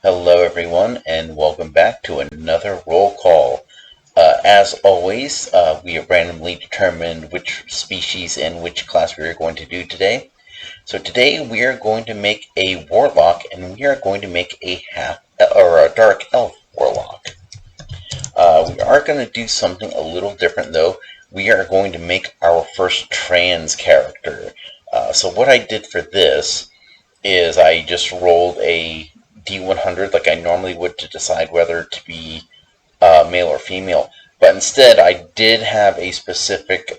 Hello everyone, and welcome back to another roll call. As always, we have randomly determined which species and which class we are going to do today. So today we are going to make a warlock, and we are going to make a dark elf warlock. We are going to do something a little different though. We are going to make our first trans character. So what I did for this is I just rolled a D100 like I normally would to decide whether to be male or female. But instead, I did have a specific,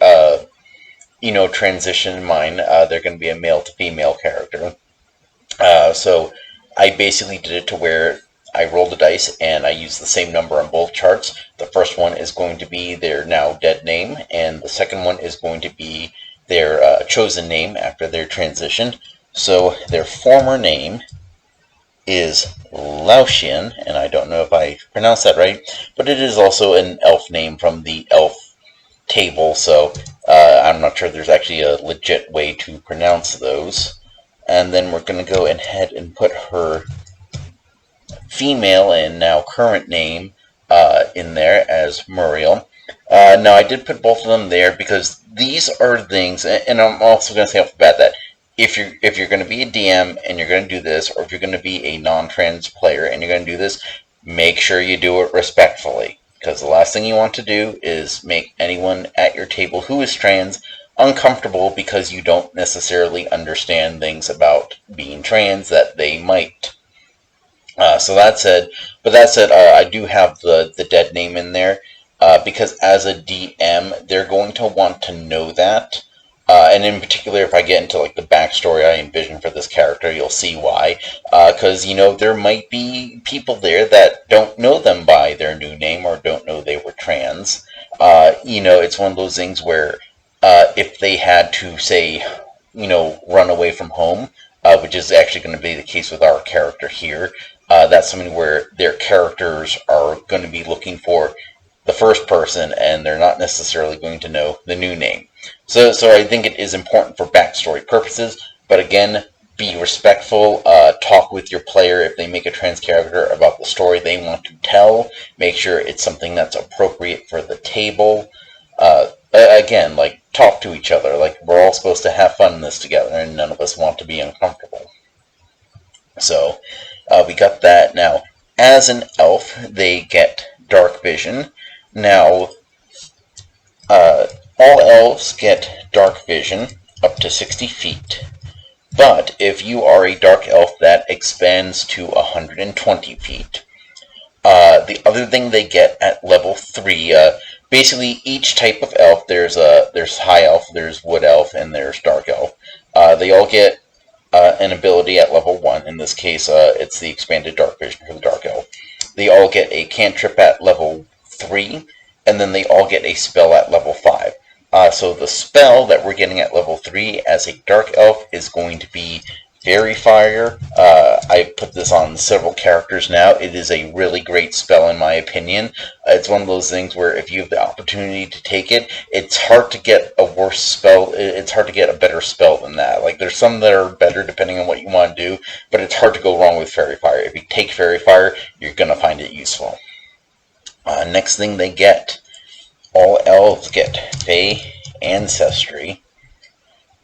transition in mind. They're going to be a male to female character. So I basically did it to where I rolled the dice and I used the same number on both charts. The first one is going to be their now dead name, and the second one is going to be their chosen name after their transition. So their former name is Laotian, and I don't know if I pronounced that right, but it is also an elf name from the elf table, so I'm not sure there's actually a legit way to pronounce those. And then we're going to go ahead and put her female and now current name in there as Meriele. Now, I did put both of them there because these are things, and I'm also going to say off the bat that if you're going to be a DM and you're going to do this, or if you're going to be a non-trans player and you're going to do this, make sure you do it respectfully. Because the last thing you want to do is make anyone at your table who is trans uncomfortable because you don't necessarily understand things about being trans that they might. That said, I do have the dead name in there because as a DM, they're going to want to know that. And in particular, if I get into like the backstory I envision for this character, you'll see why. Because there might be people there that don't know them by their new name or don't know they were trans. It's one of those things where if they had to say, run away from home, which is actually going to be the case with our character here, that's something where their characters are going to be looking for the first person, and they're not necessarily going to know the new name. So I think it is important for backstory purposes, but again, be respectful. Talk with your player if they make a trans character about the story they want to tell. Make sure it's something that's appropriate for the table. Again, talk to each other. We're all supposed to have fun in this together, and none of us want to be uncomfortable. So, we got that. Now, as an elf, they get dark vision. Now, all elves get dark vision up to 60 feet. But if you are a dark elf, that expands to 120 feet. The other thing they get at level 3, basically each type of elf, there's high elf, there's wood elf, and there's dark elf. They all get an ability at level 1. In this case, it's the expanded dark vision for the dark elf. They all get a cantrip at level 3, and then they all get a spell at level 5. So the spell that we're getting at level 3 as a dark elf is going to be Fairy Fire. I put this on several characters now. It is a really great spell in my opinion. It's one of those things where if you have the opportunity to take it, it's hard to get a worse spell. It's hard to get a better spell than that. There's some that are better depending on what you want to do, but it's hard to go wrong with Fairy Fire. If you take Fairy Fire, you're going to find it useful. Next thing they get, all elves get Fey Ancestry.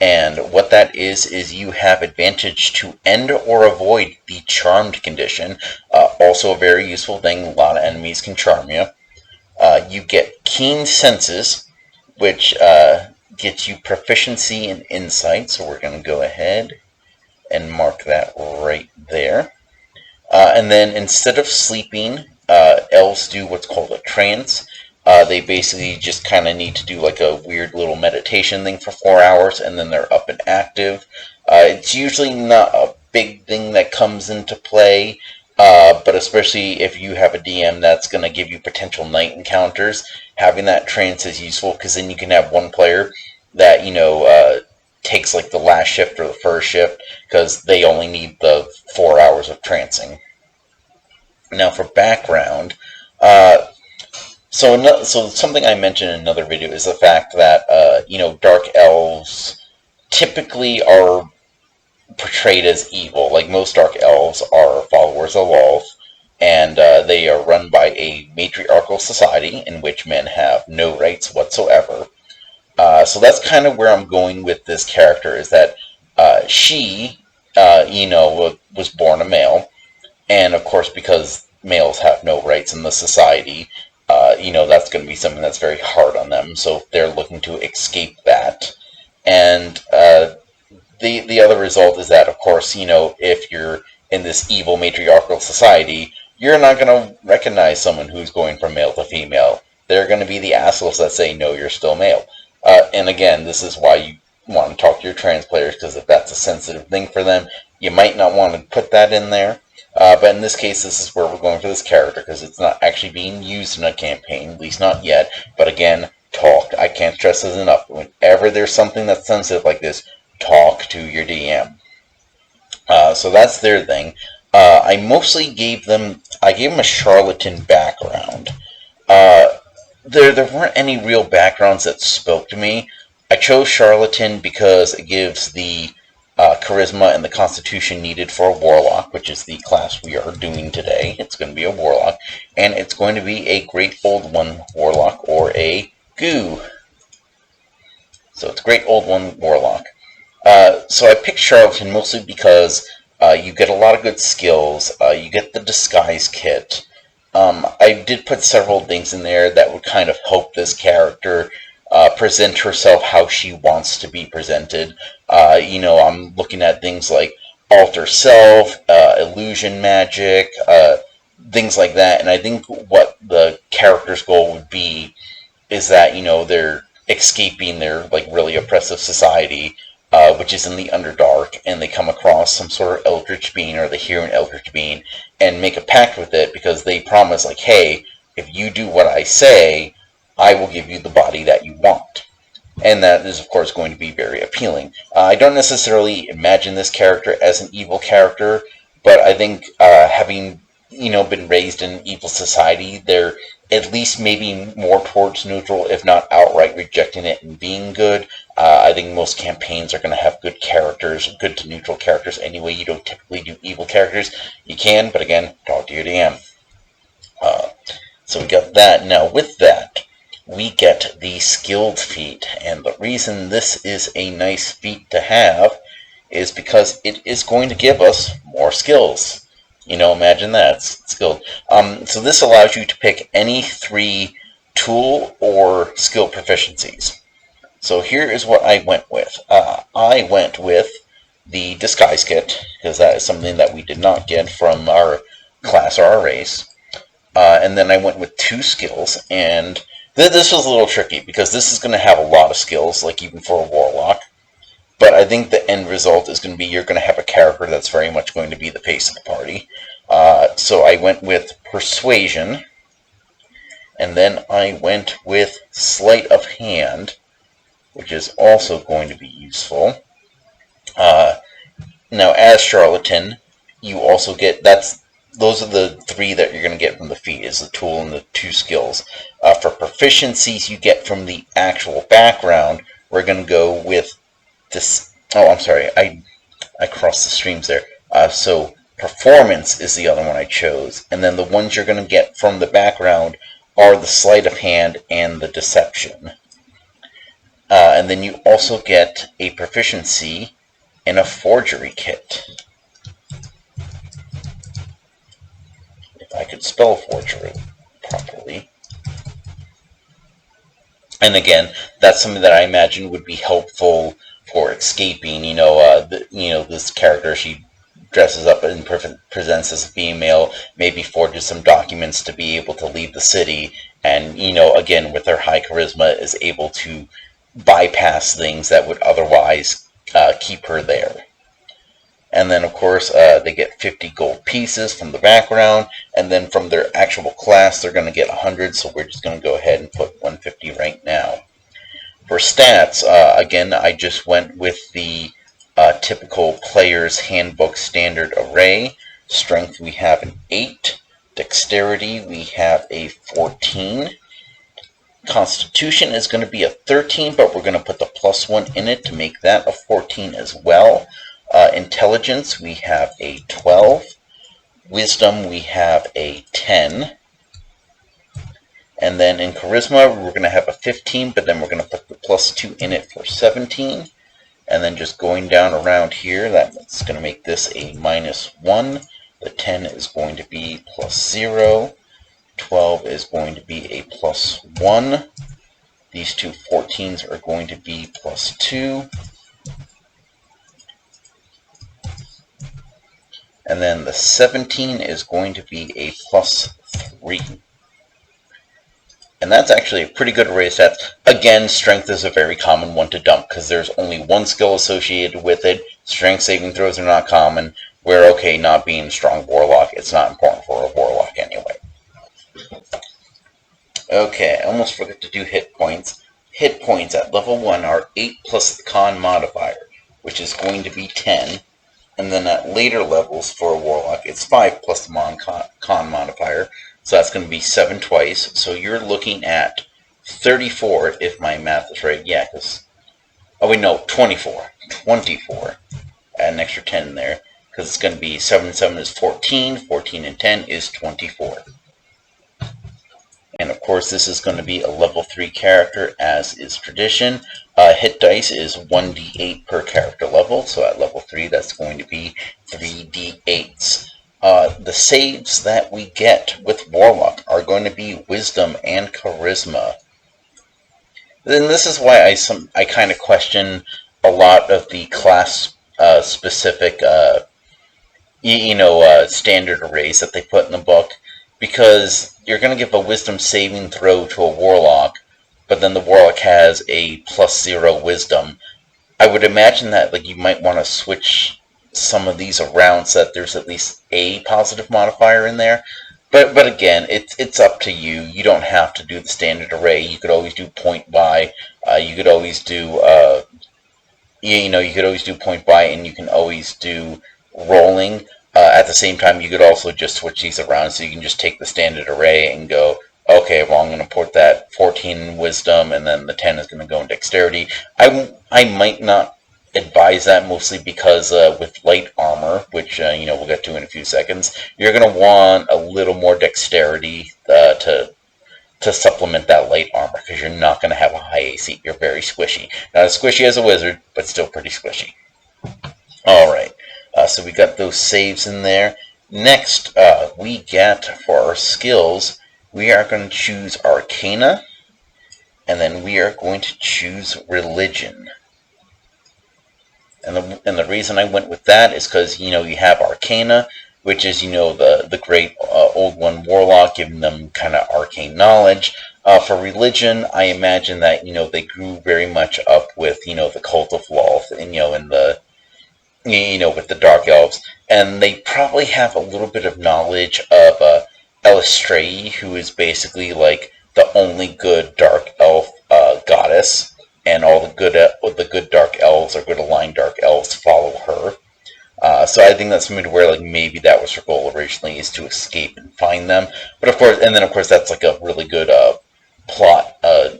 And what that is you have advantage to end or avoid the charmed condition. Also a very useful thing. A lot of enemies can charm you. You get Keen Senses, which gets you proficiency in insight. So we're going to go ahead and mark that right there. And then instead of sleeping, elves do what's called a trance. They basically just kind of need to do a weird little meditation thing for 4 hours, and then they're up and active. It's usually not a big thing that comes into play, but especially if you have a DM that's going to give you potential night encounters, having that trance is useful, because then you can have one player that, takes the last shift or the first shift, because they only need the 4 hours of Now for background, so something I mentioned in another video is the fact that, dark elves typically are portrayed as evil. Like most dark elves are followers of Lolth, and they are run by a matriarchal society in which men have no rights whatsoever. So that's kind of where I'm going with this character, is that she, was born a male, and of course, because males have no rights in the society, that's going to be something that's very hard on them. So they're looking to escape that. And the other result is that, of course, if you're in this evil matriarchal society, you're not going to recognize someone who's going from male to female. They're going to be the assholes that say, no, you're still male. And again, this is why you want to talk to your trans players, because if that's a sensitive thing for them, you might not want to put that in there. But in this case, this is where we're going for this character, because it's not actually being used in a campaign, at least not yet. But again, talk. I can't stress this enough. Whenever there's something that's sensitive like this, talk to your DM. So that's their thing. I mostly gave them a charlatan background. There weren't any real backgrounds that spoke to me. I chose charlatan because it gives the charisma and the constitution needed for a warlock, which is the class we are doing today. It's going to be a warlock, and it's going to be a great old one warlock, or a goo. So it's great old one warlock. So I picked charlatan mostly because you get a lot of good skills. You get the disguise kit. I did put several things in there that would kind of help this character present herself how she wants to be presented. I'm looking at things like alter self, illusion magic, things like that. And I think what the character's goal would be is that, they're escaping their really oppressive society, which is in the Underdark, and they come across some sort of eldritch being, or they hear an eldritch being, and make a pact with it, because they promise, hey, if you do what I say, I will give you the body that you want. And that is, of course, going to be very appealing. I don't necessarily imagine this character as an evil character, but I think having, been raised in an evil society, they're at least maybe more towards neutral, if not outright rejecting it and being good. I think most campaigns are going to have good characters, good to neutral characters anyway. You don't typically do evil characters. You can, but again, talk to your DM. So we got that. Now, with that, we get the skilled feat. And the reason this is a nice feat to have is because it is going to give us more skills. Imagine that. It's skilled. So this allows you to pick any 3 tool or skill proficiencies. So here is what I went with. I went with the disguise kit, because that is something that we did not get from our class or our race. And then I went with 2 skills, and this was a little tricky, because this is going to have a lot of skills, even for a warlock. But I think the end result is going to be you're going to have a character that's very much going to be the face of the party. So I went with persuasion, and then I went with sleight of hand, which is also going to be useful. Now, as charlatan, you also get, those are the 3 that you're going to get from the feat, is the tool and the 2 skills. For proficiencies you get from the actual background, we're going to go with this. Oh, I'm sorry, I crossed the streams there. So performance is the other one I chose, and then the ones you're going to get from the background are the sleight of hand and the deception. And then you also get a proficiency in a forgery kit. If I could spell forgery properly. And again, that's something that I imagine would be helpful for escaping. This character, she dresses up and presents as a female, maybe forges some documents to be able to leave the city, and, again, with her high charisma, is able to bypass things that would otherwise keep her there. And then, of course, they get 50 gold pieces from the background, and then from their actual class, they're going to get 100, so we're just going to go ahead and put 150 right now. For stats, again, I just went with the typical player's handbook standard array. Strength, we have an 8. Dexterity, we have a 14. Constitution is going to be a 13, but we're going to put the +1 in it to make that a 14 as well. Intelligence, we have a 12. Wisdom, we have a 10. And then in Charisma, we're going to have a 15, but then we're going to put the +2 in it for 17. And then just going down around here, that's going to make this a -1. The 10 is going to be +0. 12 is going to be a +1. These two 14s are going to be +2. And then the 17 is going to be a +3. And that's actually a pretty good array of stats. Again, strength is a very common one to dump because there's only one skill associated with it. Strength saving throws are not common. Where, okay, not being a strong warlock, it's not important for a warlock anyway. Okay, I almost forgot to do hit points. Hit points at level 1 are 8 plus the con modifier, which is going to be 10. And then at later levels for a warlock, it's 5 plus the con modifier. So that's going to be 7 twice. So you're looking at 34 if my math is right. Yeah, because... oh, wait, no, 24. 24. Add an extra 10 there. Because it's going to be 7 and 7 is 14. 14 and 10 is 24. And of course, this is going to be a level 3 character, as is tradition. Hit dice is 1d8 per character level. So at level 3, that's going to be 3d8s. The saves that we get with Warlock are going to be Wisdom and Charisma. Then this is why I kind of question a lot of the class-specific, standard arrays that they put in the book, because you're going to give a Wisdom saving throw to a Warlock, but then the Warlock has a +0 Wisdom. I would imagine that you might want to switch some of these around so that there's at least a positive modifier in there. But again, it's up to you. You don't have to do the standard array. You could always do point buy. You could always do you could always do point buy, and you can always do rolling. At the same time, you could also just switch these around, so you can just take the standard array and go, okay, well, I'm going to put that 14 in wisdom, and then the 10 is going to go in dexterity. I might not advise that, mostly because with light armor, which we'll get to in a few seconds, you're going to want a little more dexterity to supplement that light armor, because you're not going to have a high AC. You're very squishy. Not as squishy as a wizard, but still pretty squishy. Alright, so we got those saves in there. Next, we get, for our skills, we are going to choose Arcana, and then we are going to choose Religion. And the reason I went with that is because, you have Arcana, which is, the great Old One Warlock, giving them kind of arcane knowledge. For Religion, I imagine that, they grew very much up with, the Cult of Lolth, and, with the Dark Elves. And they probably have a little bit of knowledge of Elistrae, who is basically, the only good Dark Elf goddess. And all the good Dark Elves, or good aligned Dark Elves, follow her. So I think that's something to where, maybe that was her goal originally, is to escape and find them. But of course, that's a really good plot, a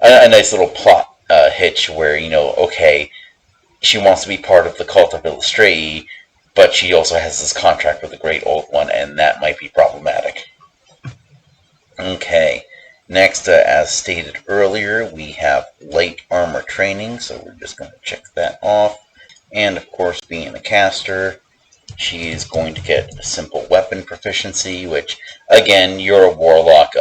nice little plot hitch where, okay, she wants to be part of the Cult of Elistrae, but she also has this contract with the Great Old One, and that might be problematic. Okay. Next, as stated earlier, we have light armor training, so we're just going to check that off. And of course, being a caster, she is going to get a simple weapon proficiency, which, again, you're a warlock.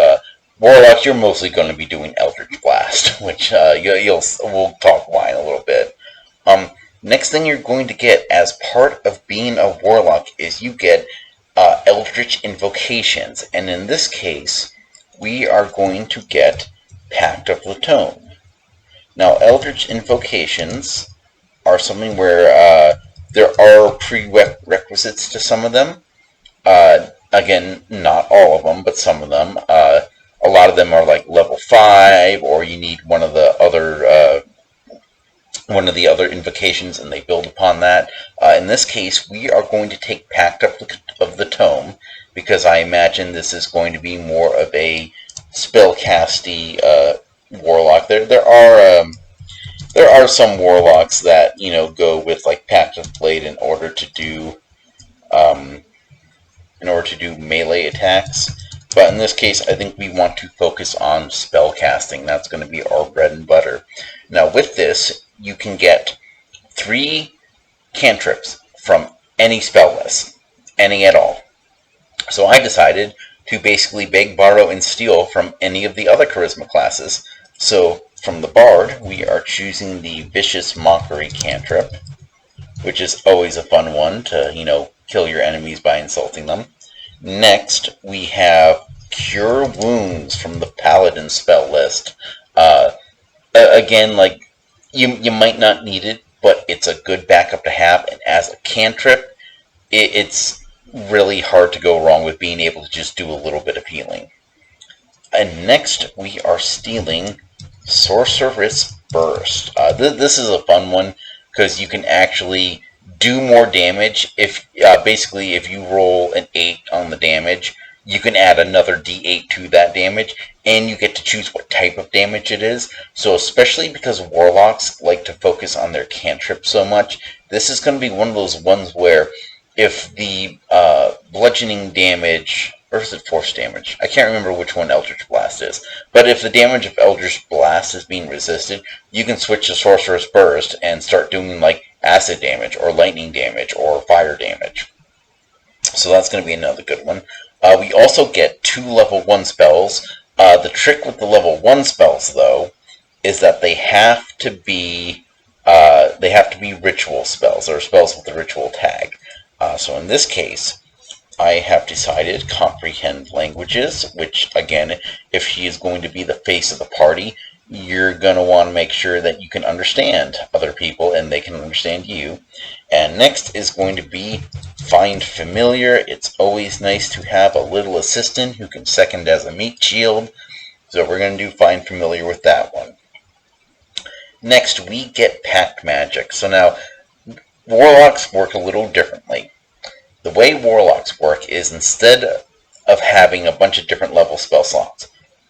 Warlocks, you're mostly going to be doing Eldritch Blast, which we'll talk why in a little bit. Next thing you're going to get as part of being a warlock is you get Eldritch Invocations, and in this case, we are going to get Pact of the Tome. Now, Eldritch Invocations are something where there are prerequisites to some of them. Again, not all of them, but some of them. A lot of them are level 5, or you need one of the other invocations, and they build upon that. In this case, we are going to take Pact of the Tome, because I imagine this is going to be more of a spellcasty warlock. There are There are some warlocks that, go with like Pact of Blade um, in order to do melee attacks. But in this case, I think we want to focus on spell casting. That's going to be our bread and butter. Now, with this, you can get 3 cantrips from any spell list, any at all. So I decided to basically beg, borrow, and steal from any of the other charisma classes. So from the Bard, we are choosing the Vicious Mockery cantrip, which is always a fun one to, kill your enemies by insulting them. Next, we have Cure Wounds from the Paladin spell list. Again, like, you might not need it, but it's a good backup to have, and as a cantrip, it's really hard to go wrong with being able to just do a little bit of healing. And next, we are stealing Sorceress Burst. This is a fun one, because you can actually do more damage. If basically, if you roll an 8 on the damage, you can add another d8 to that damage, and you get to choose what type of damage it is. So especially because warlocks like to focus on their cantrip so much, this is going to be one of those ones where if the bludgeoning damage, or is it force damage? I can't remember which one Eldritch Blast is. But if the damage of Eldritch Blast is being resisted, you can switch to Sorcerer's Burst and start doing like acid damage, or lightning damage, or fire damage. So that's going to be another good one. We also get 2 level 1 spells. The trick with the level 1 spells, though, is that they have to be ritual spells, or spells with the ritual tag. So in this case, I have decided comprehend languages, which again, if he is going to be the face of the party, you're going to want to make sure that you can understand other people and they can understand you. And next is going to be find familiar. It's always nice to have a little assistant who can second as a meat shield. So we're going to do find familiar with that one. Next, we get Pact magic. So now, warlocks work a little differently. The way warlocks work is instead of having a bunch of different level spell slots,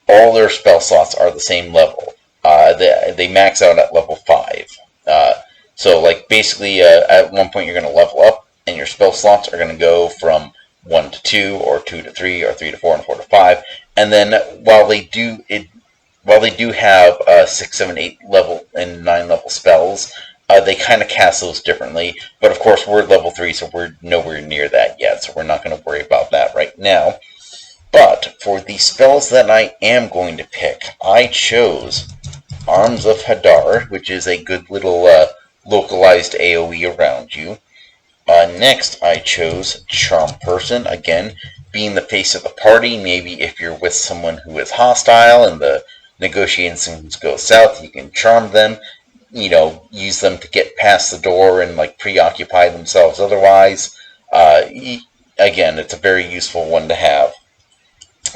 all their spell slots are the same level. They max out at level 5. So like basically at one point you're going to level up, and your spell slots are going to go from 1 to 2, or 2 to 3, or 3 to 4, and 4 to 5. And then while they do have 6, 7, 8 level and 9 level spells, they kind of cast those differently. But of course we're level 3, so we're nowhere near that yet, so we're not going to worry about that right now. But for the spells that I am going to pick, I chose Arms of Hadar, which is a good little localized AoE around you. Next, I chose Charm Person, again, being the face of the party. Maybe if you're with someone who is hostile and the negotiations go south, you can charm them, use them to get past the door and like preoccupy themselves otherwise. Again, it's a very useful one to have.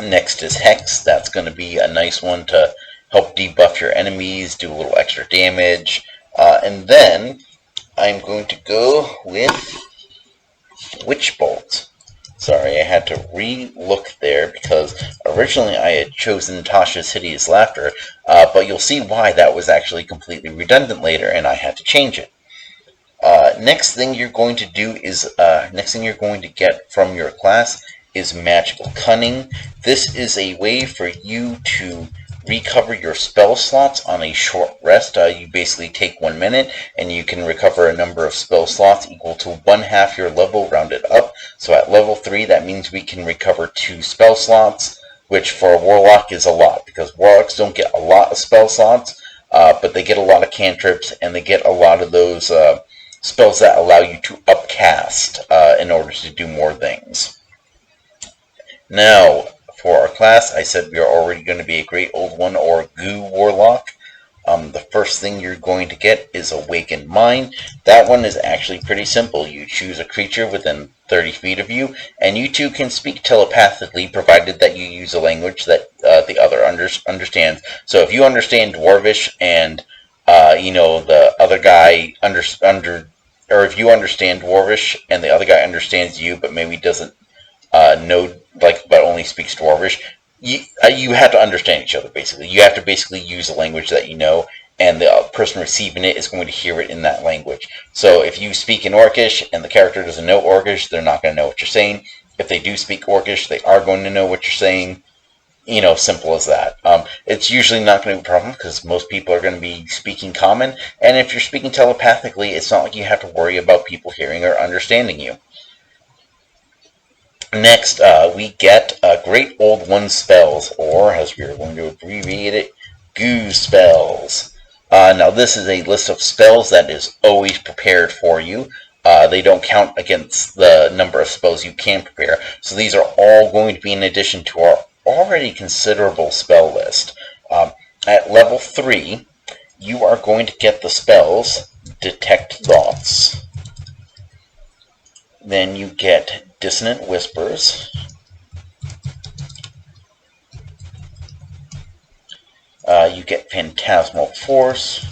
Next is Hex. That's going to be a nice one to help debuff your enemies, do a little extra damage. And then I'm going to go with Witch Bolt. Sorry, I had to re-look there because originally I had chosen Tasha's Hideous Laughter, but you'll see why that was actually completely redundant later, and I had to change it. Next thing you're going to get from your class is Magical Cunning. This is a way for you to recover your spell slots on a short rest. You basically take 1 minute and you can recover a number of spell slots equal to 1/2 your level rounded up. So at level 3 that means we can recover 2 spell slots, which for a warlock is a lot, because warlocks don't get a lot of spell slots, but they get a lot of cantrips and they get a lot of those spells that allow you to upcast in order to do more things. Now, for our class, I said we are already going to be a Great Old One or Goo Warlock. The first thing you're going to get is Awakened Mind. That one is actually pretty simple. You choose a creature within 30 feet of you, and you two can speak telepathically, provided that you use a language that the other understands. So if you understand Dwarvish and the other guy or if you understand Dwarvish and the other guy understands you, but maybe doesn't know, but only speaks Dwarvish, you have to understand each other, basically. You have to basically use a language that you know, and the person receiving it is going to hear it in that language. So if you speak in Orcish and the character doesn't know Orcish, they're not going to know what you're saying. If they do speak Orcish, they are going to know what you're saying. Simple as that. It's usually not going to be a problem because most people are going to be speaking common, and if you're speaking telepathically, it's not like you have to worry about people hearing or understanding you. Next, we get Great Old One spells, or as we are going to abbreviate it, GOO spells. Now, this is a list of spells that is always prepared for you. They don't count against the number of spells you can prepare, so these are all going to be in addition to our already considerable spell list. At level 3, you are going to get the spells Detect Thoughts. Then you get Dissonant Whispers. You get Phantasmal Force.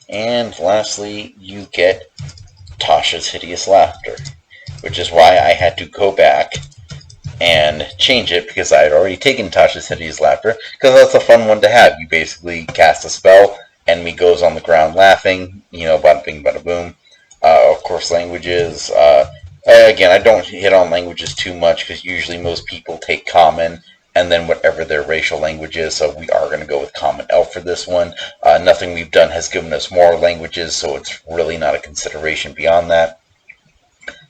And lastly, you get Tasha's Hideous Laughter, which is why I had to go back and change it, because I had already taken Tasha's Hideous Laughter, because that's a fun one to have. You basically cast a spell, enemy goes on the ground laughing, bada bing, bada boom. Of course, languages. Again, I don't hit on languages too much, because usually most people take Common, and then whatever their racial language is, so we are going to go with Common Elf for this one. Nothing we've done has given us more languages, so it's really not a consideration beyond that.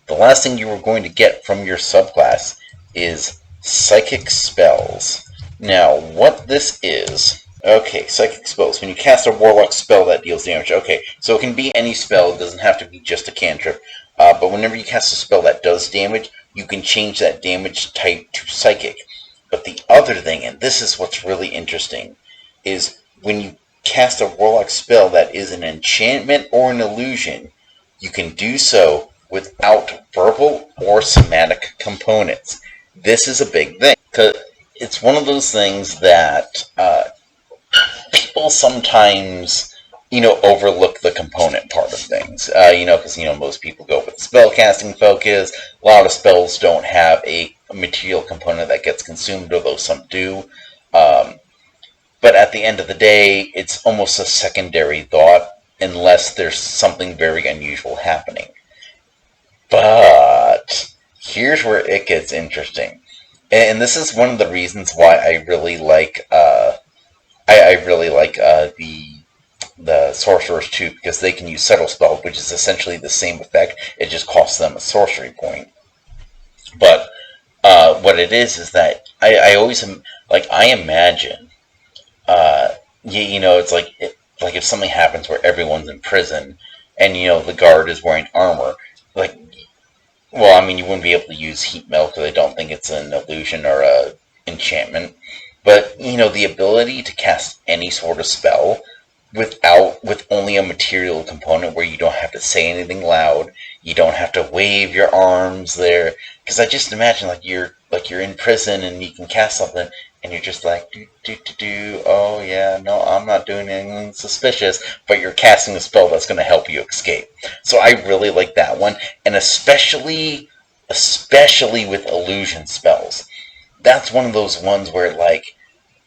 The last thing you are going to get from your subclass is Psychic Spells. Now, what this is... Okay, Psychic Spells. When you cast a Warlock spell that deals damage. Okay, so it can be any spell. It doesn't have to be just a cantrip. But whenever you cast a spell that does damage, you can change that damage type to Psychic. But the other thing, and this is what's really interesting, is when you cast a Warlock spell that is an enchantment or an illusion, you can do so without verbal or somatic components. This is a big thing, because it's one of those things that people sometimes, overlook the component part of things. Because, most people go with spellcasting focus. A lot of spells don't have a material component that gets consumed, although some do. But at the end of the day, it's almost a secondary thought, unless there's something very unusual happening. But here's where it gets interesting. And this is one of the reasons why I really like the sorcerers too, because they can use Subtle Spell, which is essentially the same effect. It just costs them a sorcery point. But what it is that I always I imagine, it's like if something happens where everyone's in prison, and the guard is wearing armor, you wouldn't be able to use heat melt because I don't think it's an illusion or a enchantment. But, the ability to cast any sort of spell with only a material component where you don't have to say anything loud, you don't have to wave your arms there. Because I just imagine you're in prison and you can cast something and you're just like, oh yeah, no, I'm not doing anything suspicious, but you're casting a spell that's going to help you escape. So I really like that one, and especially with illusion spells. That's one of those ones where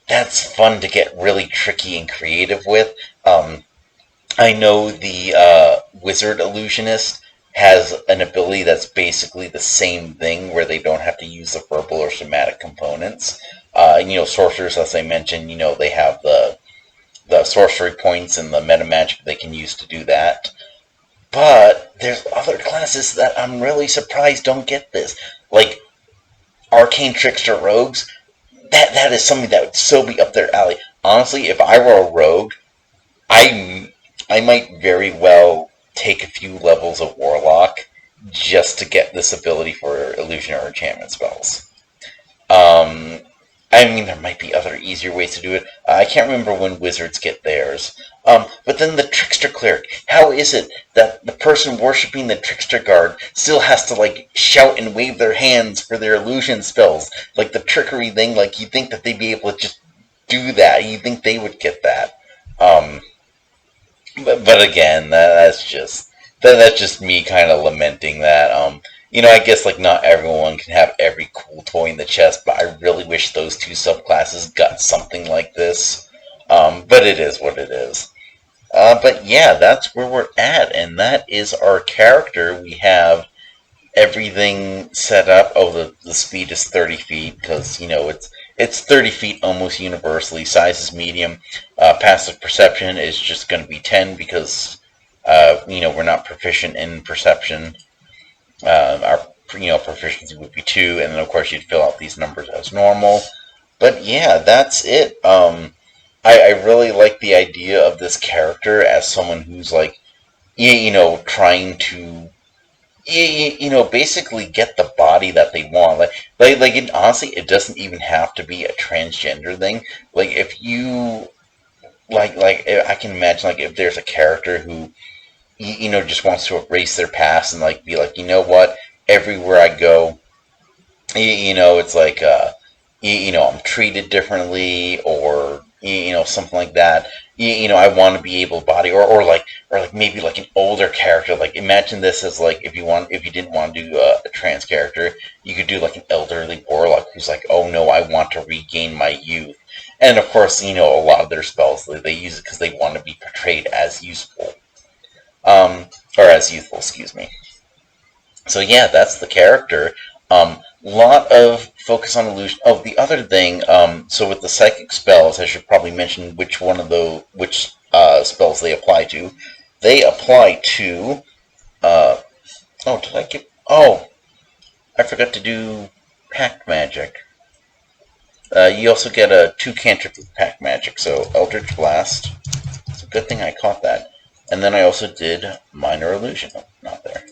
that's fun to get really tricky and creative with. I know the Wizard Illusionist has an ability that's basically the same thing, where they don't have to use the verbal or somatic components. Sorcerers, as I mentioned, they have the sorcery points and the meta magic they can use to do that. But there's other classes that I'm really surprised don't get this. Like Arcane Trickster Rogues, that is something that would so be up their alley. Honestly, if I were a rogue, I might very well take a few levels of Warlock just to get this ability for illusion or enchantment spells. There might be other easier ways to do it. I can't remember when wizards get theirs. But then the Trickster Cleric. How is it that the person worshipping the Trickster Guard still has to, shout and wave their hands for their illusion spells? Like the trickery thing, you'd think that they'd be able to just do that. You'd think they would get that. But again, that's just me kind of lamenting that. I guess like not everyone can have every cool toy in the chest, but I really wish those two subclasses got something like this. But it is what it is. But yeah, that's where we're at, and that is our character. We have everything set up. Oh, the speed is 30 feet because it's 30 feet almost universally. Size is medium. Passive perception is just going to be 10 because we're not proficient in perception. Our proficiency would be 2, and then of course you'd fill out these numbers as normal. But yeah, that's it. I really like the idea of this character as someone who's like, trying to, basically get the body that they want. Honestly, it doesn't even have to be a transgender thing. Like, if you, I can imagine, like, if there's a character who, just wants to erase their past and, like, be like, you know what, everywhere I go, it's like, I'm treated differently, or something like that. I want to be able to body, or maybe like an older character. Like, imagine this as like if you didn't want to do a trans character, you could do like an elderly warlock who's like, oh no, I want to regain my youth. And of course, a lot of their spells they use it because they want to be portrayed as useful, or as youthful. Excuse me. So yeah, that's the character. Lot of focus on illusion. Oh, the other thing. So with the psychic spells, I should probably mention which spells they apply to. They apply to. Oh, did I get? Oh, I forgot to do Pact magic. You also get a 2 cantrip with Pact magic. So Eldritch Blast. It's a good thing I caught that. And then I also did minor illusion. Oh, not there.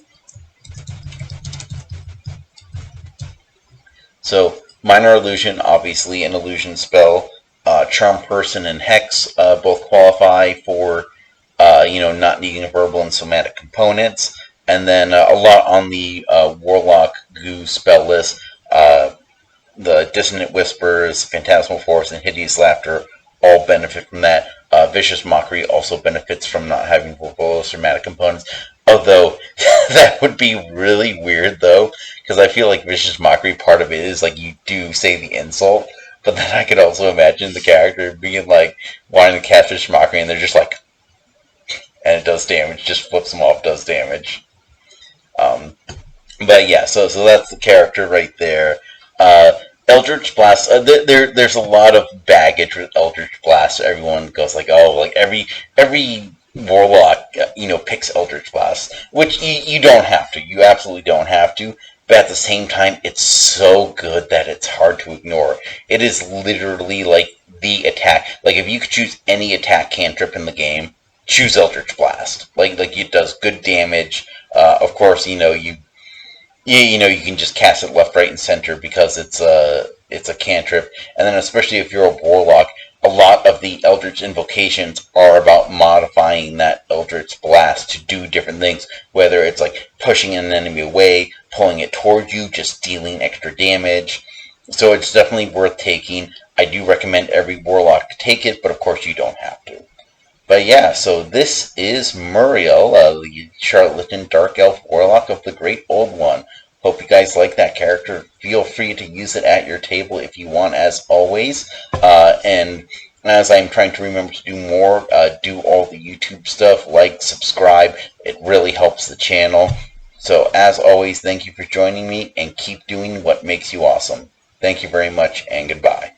So, Minor Illusion, obviously an illusion spell. Charm Person and Hex both qualify for, not needing verbal and somatic components. And then a lot on the Warlock Goo spell list. The Dissonant Whispers, Phantasmal Force, and Hideous Laughter all benefit from that. Vicious Mockery also benefits from not having verbal or somatic components. Although, that would be really weird, though, because I feel like Vicious Mockery, part of it is, like, you do say the insult, but then I could also imagine the character being, like, wanting to cast Vicious Mockery, and they're just like, and it does damage, just flips them off, does damage. But yeah, so that's the character right there. Eldritch Blast, there's a lot of baggage with Eldritch Blast. Everyone goes like, oh, like every Warlock, picks Eldritch Blast, which you don't have to. You absolutely don't have to. But at the same time, it's so good that it's hard to ignore. It is literally like the attack. Like, if you could choose any attack cantrip in the game, choose Eldritch Blast. Like it does good damage. Of course, you can just cast it left, right, and center because it's a cantrip. And then especially if you're a warlock, a lot of the Eldritch invocations are about modifying that Eldritch Blast to do different things, whether it's like pushing an enemy away, pulling it towards you, just dealing extra damage. So it's definitely worth taking. I do recommend every warlock to take it, but of course you don't have to. But yeah, so this is Meriele, the Charlatan Dark Elf Warlock of the Great Old One. Hope you guys like that character. Feel free to use it at your table if you want, as always. And as I'm trying to remember to do more, do all the YouTube stuff, like, subscribe. It really helps the channel. So as always, thank you for joining me, and keep doing what makes you awesome. Thank you very much, and goodbye.